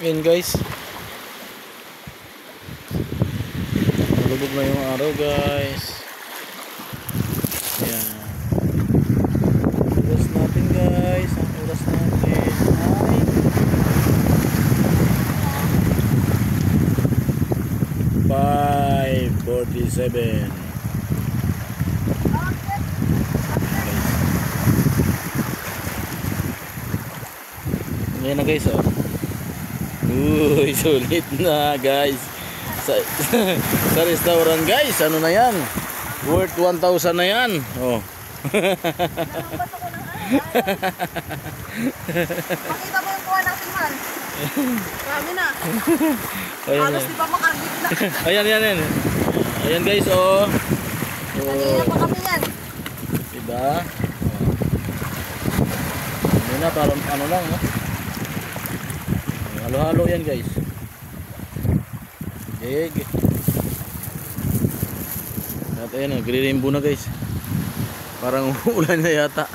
Ayan guys, malubog na yung araw guys. Ayan, oras natin guys. Ang oras natin ay 5:47. Ayan na guys, oh. Uy, sulit na guys. Sa restaurant guys, ano na yan? Worth 1,000 na yan. Oh. Makita mo yung kuha natin, man. Marami na. Ayan, halos di pa makagit na. ayan, ayan, ayan. Ayan guys, oh. Kanina pa kami yan. Diba? Ano na, parang ano lang, oh. Halo-halo yan guys. Dig. At ayan, nagre-rainbow na guys. Parang ulan na yata.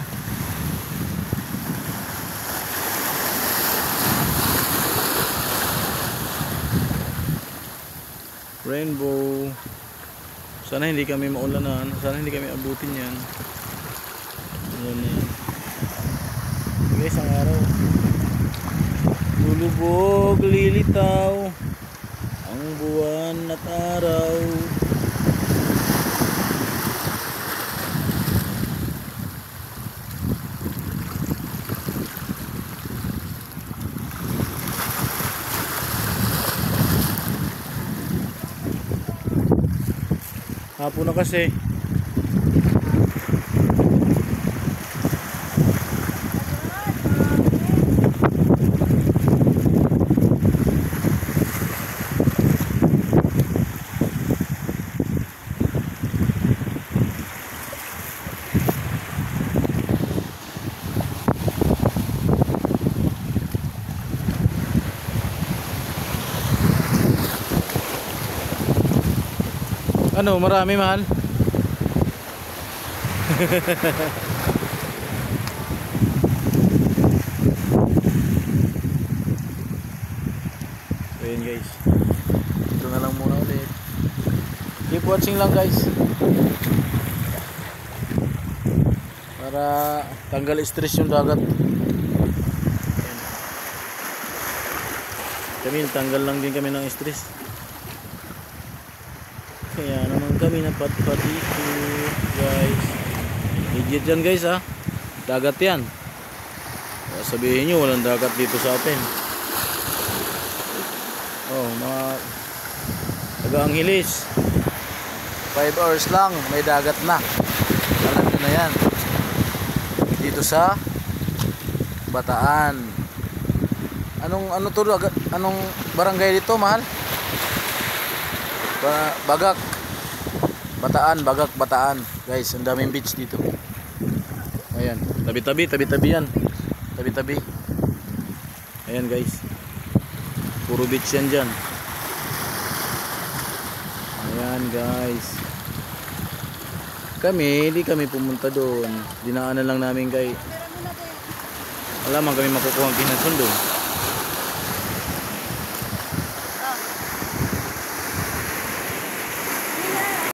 Rainbow. Sana hindi kami maulanan. Sana hindi kami abutin yan. Ayan yan. Guys, ang araw. Lulubog, lilitaw ang buwan at araw. Hapon na kasi. Ano, marami mahal? Ayan guys, ito na lang muna ulit. Keep watching lang guys, para tanggal stress yung dagat. Kami tanggal lang din kami ng stress. Kaya naman kami napat-pat dito guys. Legit yan guys, ha. Dagat yan. Sabihin nyo walang dagat dito sa atin. Oh, mga taga-Angeles, 5 hours lang may dagat na. Alam nyo na yan. Dito sa Bataan. Anong barangay dito, mahal? Bagak. Bataan, Bagak, Bataan. Guys, ang daming beach dito. Ayan, tabi-tabi yan. Tabi-tabi. Ayan guys. Puro beach yan dyan. Ayan guys. Hindi kami pumunta doon. Dinaanan lang namin kay. Wala man kami makukuha ang kinasundo.